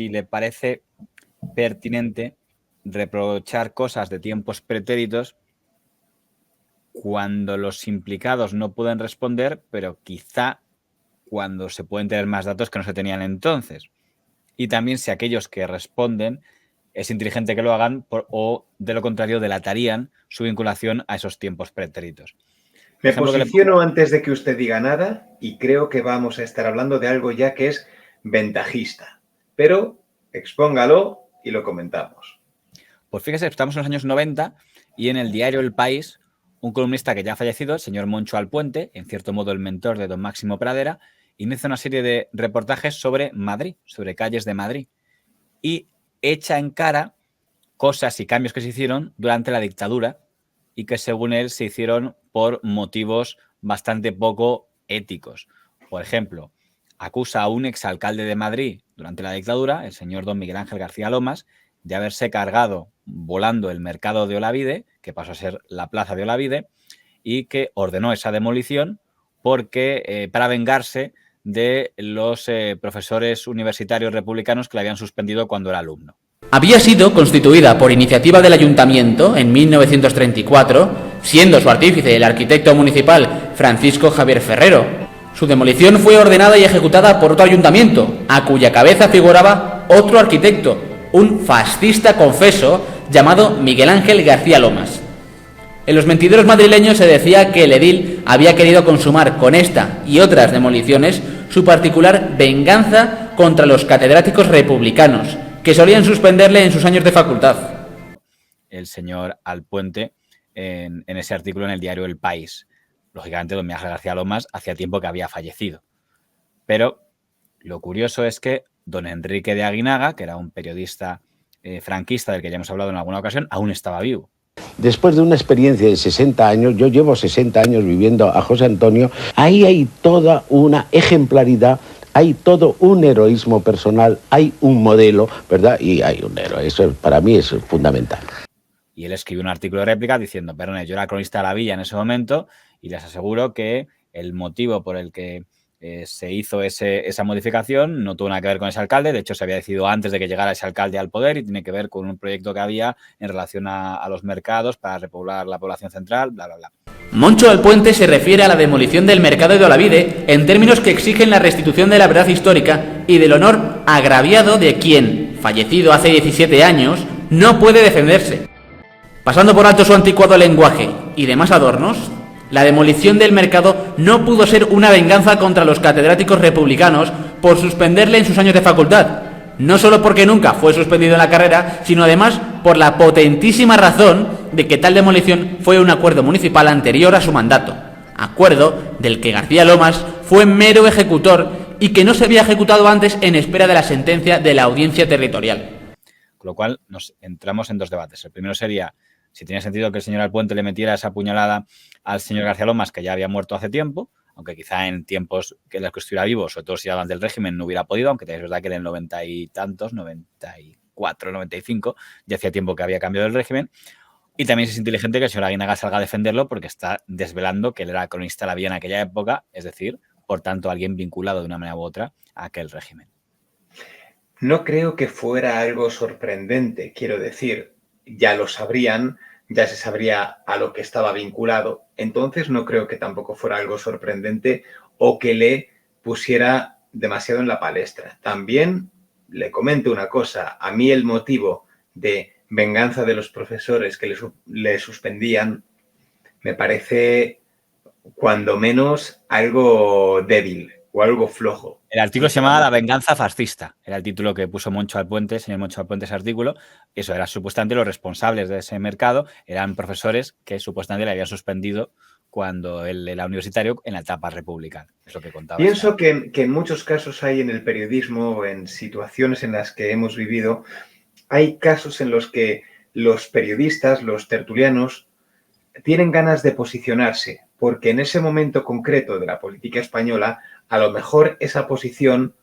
si le parece pertinente reprochar cosas de tiempos pretéritos cuando los implicados no pueden responder, pero quizá cuando se pueden tener más datos que no se tenían entonces. Y también si aquellos que responden es inteligente que lo hagan o, de lo contrario, delatarían su vinculación a esos tiempos pretéritos. Me posiciono antes de que usted diga nada y creo que vamos a estar hablando de algo ya que es ventajista. Pero expóngalo y lo comentamos. Pues fíjese, estamos en los años 90 y en el diario El País, un columnista que ya ha fallecido, el señor Moncho Alpuente, en cierto modo el mentor de don Máximo Pradera, inicia una serie de reportajes sobre Madrid, sobre calles de Madrid, y echa en cara cosas y cambios que se hicieron durante la dictadura y que según él se hicieron por motivos bastante poco éticos. Por ejemplo, acusa a un exalcalde de Madrid durante la dictadura, el señor don Miguel Ángel García Lomas, de haberse cargado volando el mercado de Olavide, que pasó a ser la plaza de Olavide, y que ordenó esa demolición porque para vengarse de los profesores universitarios republicanos que le habían suspendido cuando era alumno. Había sido constituida por iniciativa del Ayuntamiento en 1934, siendo su artífice el arquitecto municipal Francisco Javier Ferrero. Su demolición fue ordenada y ejecutada por otro ayuntamiento, a cuya cabeza figuraba otro arquitecto, un fascista confeso llamado Miguel Ángel García Lomas. En los mentideros madrileños se decía que el edil había querido consumar con esta y otras demoliciones su particular venganza contra los catedráticos republicanos, que solían suspenderle en sus años de facultad. El señor Alpuente en ese artículo en el diario El País. Lógicamente, don Miguel Ángel García Lomas hacía tiempo que había fallecido. Pero lo curioso es que don Enrique de Aguinaga, que era un periodista franquista del que ya hemos hablado en alguna ocasión, aún estaba vivo. Después de una experiencia de 60 años, yo llevo 60 años viviendo a José Antonio, ahí hay toda una ejemplaridad, hay todo un heroísmo personal, hay un modelo, ¿verdad? Y hay un héroe, eso para mí es fundamental. Y él escribió un artículo de réplica diciendo, perdón, yo era cronista de la villa en ese momento y les aseguro que el motivo por el que se hizo esa modificación no tuvo nada que ver con ese alcalde, de hecho se había decidido antes de que llegara ese alcalde al poder y tiene que ver con un proyecto que había en relación a los mercados para repoblar la población central, bla, bla, bla. Moncho Alpuente se refiere a la demolición del mercado de Olavide en términos que exigen la restitución de la verdad histórica y del honor agraviado de quien, fallecido hace 17 años, no puede defenderse. Pasando por alto su anticuado lenguaje y demás adornos, la demolición del mercado no pudo ser una venganza contra los catedráticos republicanos por suspenderle en sus años de facultad, no solo porque nunca fue suspendido en la carrera, sino además por la potentísima razón de que tal demolición fue un acuerdo municipal anterior a su mandato, acuerdo del que García Lomas fue mero ejecutor y que no se había ejecutado antes en espera de la sentencia de la audiencia territorial. Con lo cual nos entramos en dos debates. El primero sería si tenía sentido que el señor Alpuente le metiera esa puñalada al señor García Lomas, que ya había muerto hace tiempo, aunque quizá en tiempos que en los que estuviera vivo, sobre todo si hablan del régimen, no hubiera podido, aunque es verdad que en el 90 y tantos, 94, 95, ya hacía tiempo que había cambiado el régimen. Y también es inteligente que el señor Aguinaga salga a defenderlo porque está desvelando que él era cronista de la villa en aquella época, es decir, por tanto, alguien vinculado de una manera u otra a aquel régimen. No creo que fuera algo sorprendente, quiero decir, ya lo sabrían, ya se sabría a lo que estaba vinculado, entonces no creo que tampoco fuera algo sorprendente o que le pusiera demasiado en la palestra. También le comento una cosa, a mí el motivo de venganza de los profesores que le suspendían me parece cuando menos algo débil o algo flojo. El artículo se llamaba La venganza fascista. Era el título que puso Moncho Alpuente, el señor Moncho Alpuente, ese artículo. Eso era supuestamente los responsables de ese mercado. Eran profesores que supuestamente le habían suspendido cuando él era universitario en la etapa republicana. Es lo que contaba. Pienso que en muchos casos hay en el periodismo o en situaciones en las que hemos vivido, hay casos en los que los periodistas, los tertulianos, tienen ganas de posicionarse, porque en ese momento concreto de la política española, a lo mejor esa posición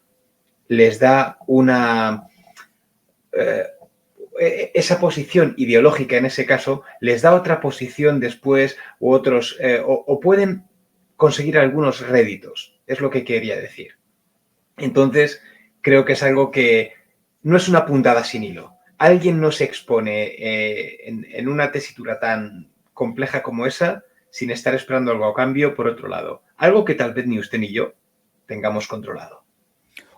les da esa posición ideológica en ese caso, les da otra posición después u otros, o pueden conseguir algunos réditos, es lo que quería decir. Entonces, creo que es algo que no es una puntada sin hilo. Alguien no se expone en una tesitura tan compleja como esa sin estar esperando algo a cambio por otro lado. Algo que tal vez ni usted ni yo tengamos controlado.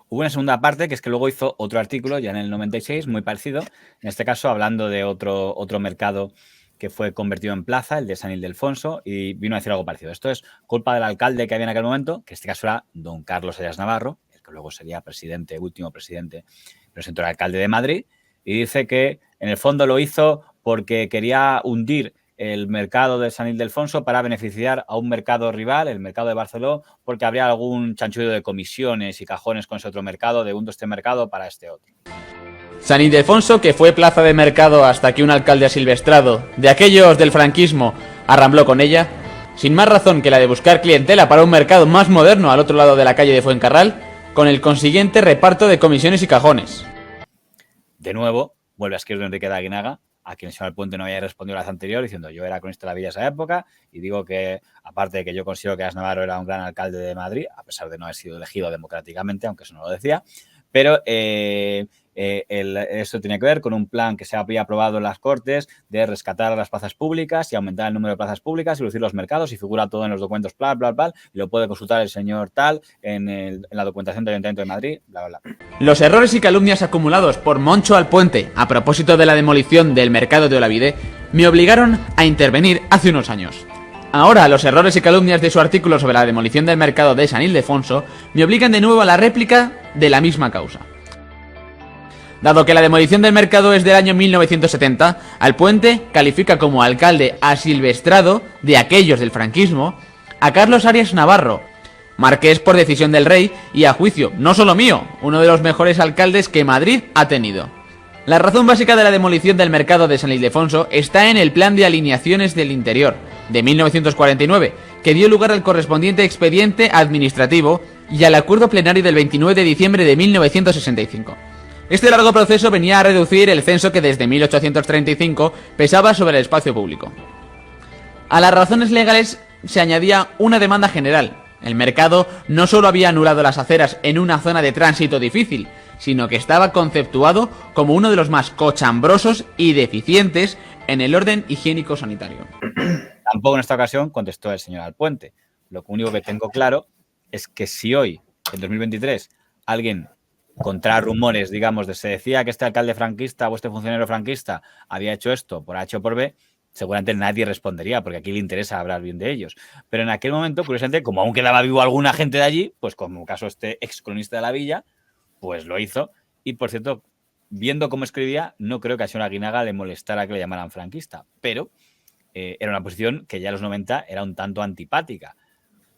Hubo una segunda parte que es que luego hizo otro artículo ya en el 96, muy parecido, en este caso hablando de otro mercado que fue convertido en plaza, el de San Ildefonso, y vino a decir algo parecido. Esto es culpa del alcalde que había en aquel momento, que en este caso era don Carlos Ayas Navarro, el que luego sería último presidente, presentó el alcalde de Madrid, y dice que en el fondo lo hizo porque quería hundir el mercado de San Ildefonso para beneficiar a un mercado rival, el mercado de Barceló, porque habría algún chanchullo de comisiones y cajones con ese otro mercado, de hundo este mercado para este otro. San Ildefonso, que fue plaza de mercado hasta que un alcalde asilvestrado, de aquellos del franquismo, arrambló con ella, sin más razón que la de buscar clientela para un mercado más moderno al otro lado de la calle de Fuencarral, con el consiguiente reparto de comisiones y cajones. De nuevo, vuelve a escribir Enrique de Aguinaga, a quien el señor Puente no había respondido la vez anterior, diciendo yo era cronista de la Villa esa época y digo que, aparte de que yo considero que Ayas Navarro era un gran alcalde de Madrid, a pesar de no haber sido elegido democráticamente, aunque eso no lo decía, pero eso tenía que ver con un plan que se había aprobado en las Cortes de rescatar las plazas públicas y aumentar el número de plazas públicas y reducir los mercados, y figura todo en los documentos, bla, bla, bla, y lo puede consultar el señor tal en la documentación del Ayuntamiento de Madrid, bla, bla, bla. Los errores y calumnias acumulados por Moncho Alpuente a propósito de la demolición del mercado de Olavide me obligaron a intervenir hace unos años. Ahora, los errores y calumnias de su artículo sobre la demolición del mercado de San Ildefonso me obligan de nuevo a la réplica de la misma causa. Dado que la demolición del mercado es del año 1970, Alpuente califica como alcalde asilvestrado de aquellos del franquismo a Carlos Ayas Navarro, marqués por decisión del rey y, a juicio no solo mío, uno de los mejores alcaldes que Madrid ha tenido. La razón básica de la demolición del mercado de San Ildefonso está en el Plan de Alineaciones del Interior, de 1949, que dio lugar al correspondiente expediente administrativo y al acuerdo plenario del 29 de diciembre de 1965. Este largo proceso venía a reducir el censo que desde 1835 pesaba sobre el espacio público. A las razones legales se añadía una demanda general. El mercado no solo había anulado las aceras en una zona de tránsito difícil, sino que estaba conceptuado como uno de los más cochambrosos y deficientes en el orden higiénico-sanitario. Tampoco en esta ocasión contestó el señor Alpuente. Lo único que tengo claro es que si hoy, en 2023, alguien, contra rumores, digamos, se decía que este alcalde franquista o este funcionario franquista había hecho esto por H o por B, seguramente nadie respondería, porque aquí le interesa hablar bien de ellos. Pero en aquel momento, curiosamente, como aún quedaba vivo alguna gente de allí, pues como caso este ex cronista de la Villa, pues lo hizo. Y, por cierto, viendo cómo escribía, no creo que a señor Aguinaga le molestara que le llamaran franquista, pero era una posición que ya en los 90 era un tanto antipática.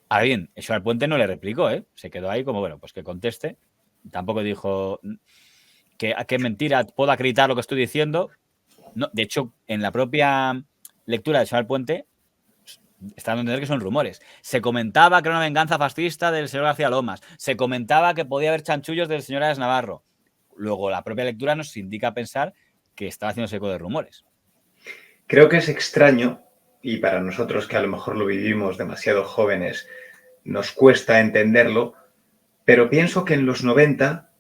Ahora bien, el señor Puente no le replicó, se quedó ahí como, bueno, pues que conteste. Tampoco dijo que mentira, puedo acreditar lo que estoy diciendo. No, de hecho, en la propia lectura del señor Puente está dando a entender que son rumores. Se comentaba que era una venganza fascista del señor García Lomas. Se comentaba que podía haber chanchullos del señor Ayas Navarro. Luego, la propia lectura nos indica pensar que estaba haciéndose eco de rumores. Creo que es extraño, y para nosotros que a lo mejor lo vivimos demasiado jóvenes, nos cuesta entenderlo, pero pienso que en los 90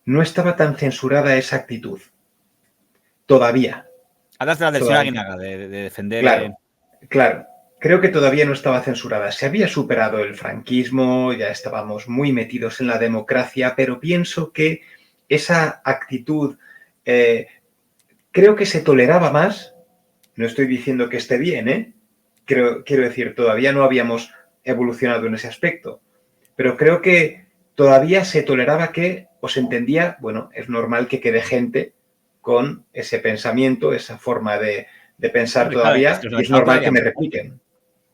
no estaba tan censurada esa actitud. Todavía. Hablaste del señor Aguinaga, de defender... Claro. Creo que todavía no estaba censurada. Se había superado el franquismo, ya estábamos muy metidos en la democracia, pero pienso que esa actitud creo que se toleraba más. No estoy diciendo que esté bien, quiero decir, todavía no habíamos evolucionado en ese aspecto, pero creo que todavía se toleraba o se entendía, bueno, es normal que quede gente con ese pensamiento, esa forma de pensar todavía, y es normal que me repliquen.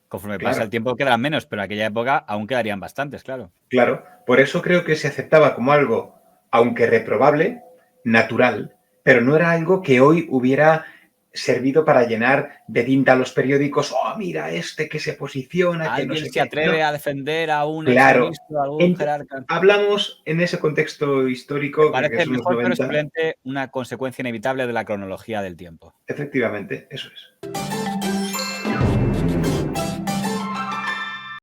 Conforme pasa el tiempo quedarán menos, pero en aquella época aún quedarían bastantes, claro. Claro, por eso creo que se aceptaba como algo, aunque reprobable, natural, pero no era algo que hoy hubiera servido para llenar de tinta a los periódicos. Oh, mira este que se posiciona. Alguien que no sé se atreve a defender a un claro. exministro, a algún jerarca. Hablamos en ese contexto histórico. Me parece que mejor, pero simplemente una consecuencia inevitable de la cronología del tiempo. Efectivamente, eso es.